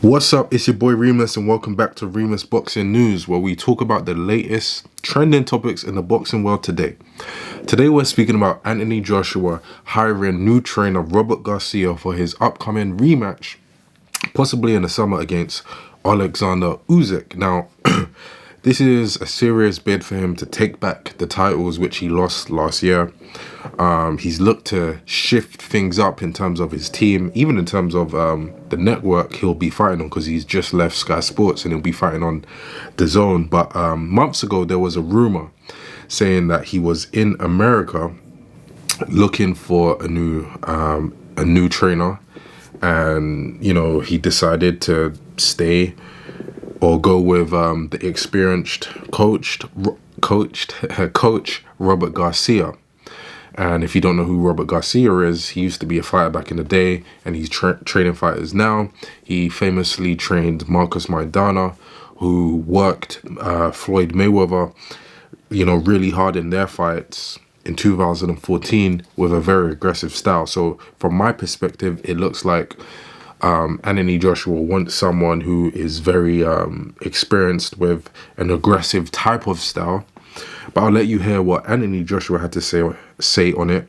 What's up? It's your boy Reemus and welcome back to Reemus Boxing News, where we talk about the latest trending topics in the boxing world today. Today we're speaking about Anthony Joshua hiring new trainer Robert Garcia for his upcoming rematch, possibly in the summer against Alexander Usyk. Now, this is a serious bid for him to take back the titles which he lost last year. He's looked to shift things up in terms of his team, even in terms of the network he'll be fighting on, because he's just left Sky Sports and he'll be fighting on DAZN. But months ago, there was a rumor saying that he was in America looking for a new trainer, and he decided to stay or go with the experienced coach Robert Garcia. And if you don't know who Robert Garcia is, he used to be a fighter back in the day, and he's training fighters now. He famously trained Marcus Maidana, who worked Floyd Mayweather, really hard in their fights in 2014 with a very aggressive style. So from my perspective, it looks like Anthony Joshua wants someone who is very experienced with an aggressive type of style. But I'll let you hear what Anthony Joshua had to say on it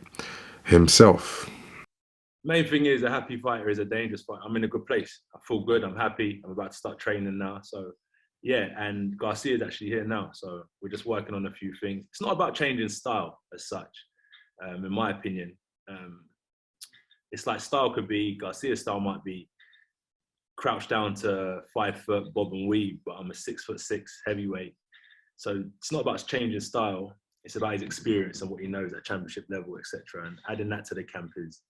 himself. Main thing is, a happy fighter is a dangerous fighter. I'm in a good place. I feel good. I'm happy. I'm about to start training now. So, yeah, and Garcia is actually here now. So we're just working on a few things. It's not about changing style as such, in my opinion. It's like style could be, Garcia's style might be crouched down to 5 foot bob and weave, but I'm a 6'6" heavyweight. So it's not about changing style. It's about his experience and what he knows at championship level, etc. And adding that to the camp is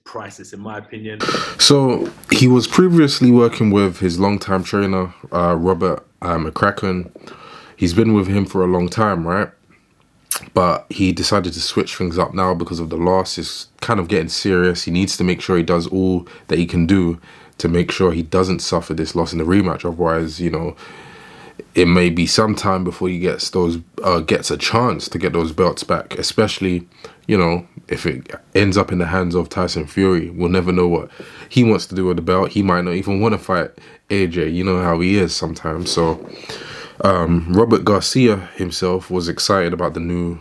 priceless, in my opinion. So he was previously working with his longtime trainer, Robert McCracken. He's been with him for a long time, right? But he decided to switch things up now because of the loss. It's kind of getting serious. He needs to make sure he does all that he can do to make sure he doesn't suffer this loss in the rematch. Otherwise, it may be some time before he gets a chance to get those belts back, especially, if it ends up in the hands of Tyson Fury. We'll never know what he wants to do with the belt. He might not even want to fight AJ. You know how he is sometimes. So Robert Garcia himself was excited about the new,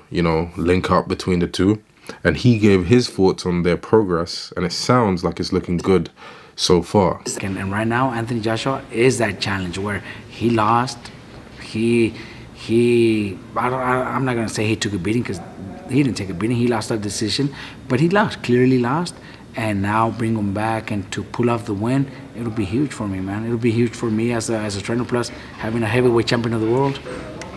link up between the two. And he gave his thoughts on their progress. And it sounds like it's looking good so far. And right now, Anthony Joshua is that challenge where he lost. I'm not going to say he took a beating, because he didn't take a beating. He lost that decision, but he lost, clearly lost. And now bring him back and to pull off the win, it'll be huge for me, man. It'll be huge for me as a trainer, plus having a heavyweight champion of the world.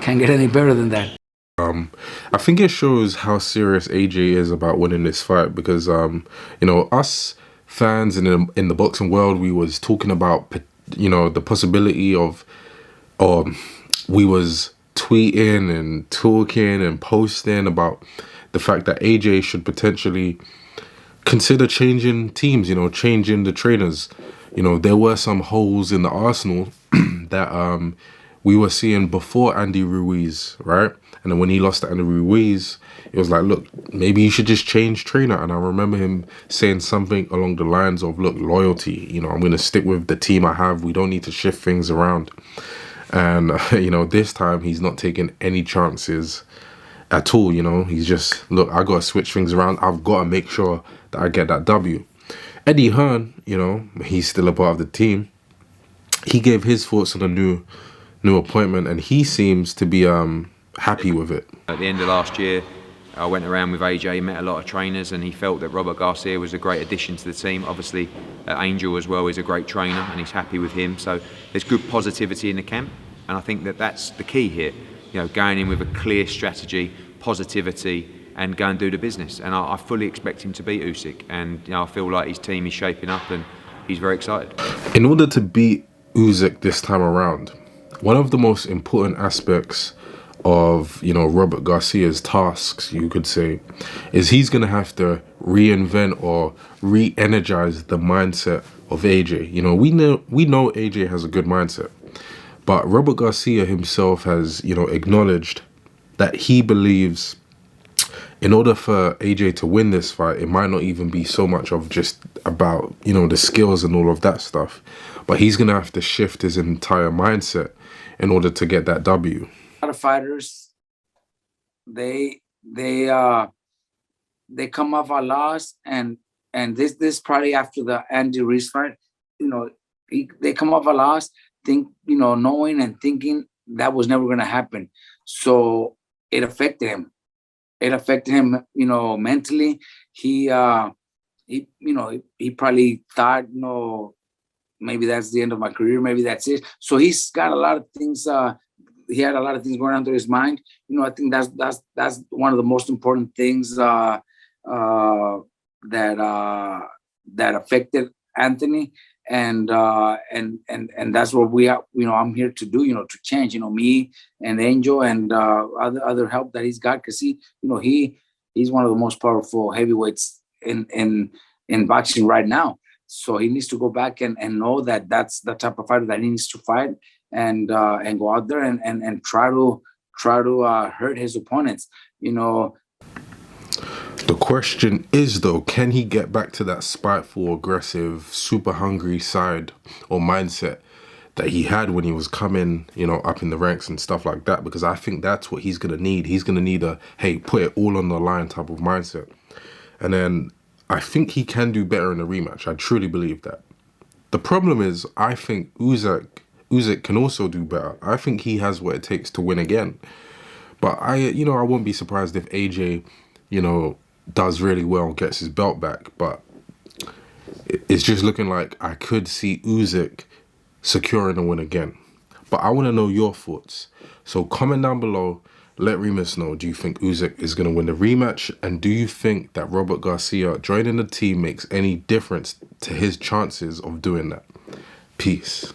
Can't get any better than that. I think it shows how serious AJ is about winning this fight, because, us fans in the boxing world, we was talking about, the possibility of, we was tweeting and talking and posting about the fact that AJ should potentially consider changing teams, changing the trainers. There were some holes in the arsenal that we were seeing before Andy Ruiz, right? And then when he lost to Andy Ruiz, it was like, look, maybe you should just change trainer. And I remember him saying something along the lines of, look, loyalty, I'm going to stick with the team I have. We don't need to shift things around. And, this time he's not taking any chances at all. He's just, look, I got to switch things around. I've got to make sure that I get that W. Eddie Hearn, he's still a part of the team. He gave his thoughts on a new appointment, and he seems to be happy with it. At the end of last year, I went around with AJ, met a lot of trainers, and he felt that Robert Garcia was a great addition to the team. Obviously, Angel as well is a great trainer, and he's happy with him. So there's good positivity in the camp, and I think that that's the key here. Going in with a clear strategy, positivity, and go and do the business. And I fully expect him to beat Usyk, and I feel like his team is shaping up, and he's very excited. In order to beat Usyk this time around, one of the most important aspects of Robert Garcia's tasks, you could say, is he's going to have to reinvent or re-energize the mindset of AJ. We know AJ has a good mindset, but Robert Garcia himself has acknowledged that he believes in order for AJ to win this fight, it might not even be so much of just about, you know, the skills and all of that stuff, but he's going to have to shift his entire mindset in order to get that W. A lot of fighters, they come off a loss, and this probably after the Andy Ruiz fight, you know, they come off a loss, knowing and thinking that was never going to happen. So it affected him. It affected him, you know, mentally. He probably thought, you know, maybe that's the end of my career. Maybe that's it. So he's got a lot of things. He had a lot of things going on through his mind. You know, I think that's one of the most important things that affected Anthony. And that's what we are, you know, I'm here to do, you know, to change, you know, me and Angel and other help that he's got, because he's one of the most powerful heavyweights in boxing right now. So he needs to go back and know that that's the type of fighter that he needs to fight, and go out there and try to hurt his opponents, you know. The question is, though, can he get back to that spiteful, aggressive, super hungry side or mindset that he had when he was coming, you know, up in the ranks and stuff like that? Because I think that's what he's going to need. He's going to need a, hey, put it all on the line type of mindset. And then I think he can do better in a rematch. I truly believe that. The problem is, I think Usyk can also do better. I think he has what it takes to win again. But I won't be surprised if AJ, you know, does really well and gets his belt back. But it's just looking like I could see Usyk securing a win again. But I want to know your thoughts. So comment down below. Let Reemus know, do you think Usyk is going to win the rematch? And do you think that Robert Garcia joining the team makes any difference to his chances of doing that? Peace.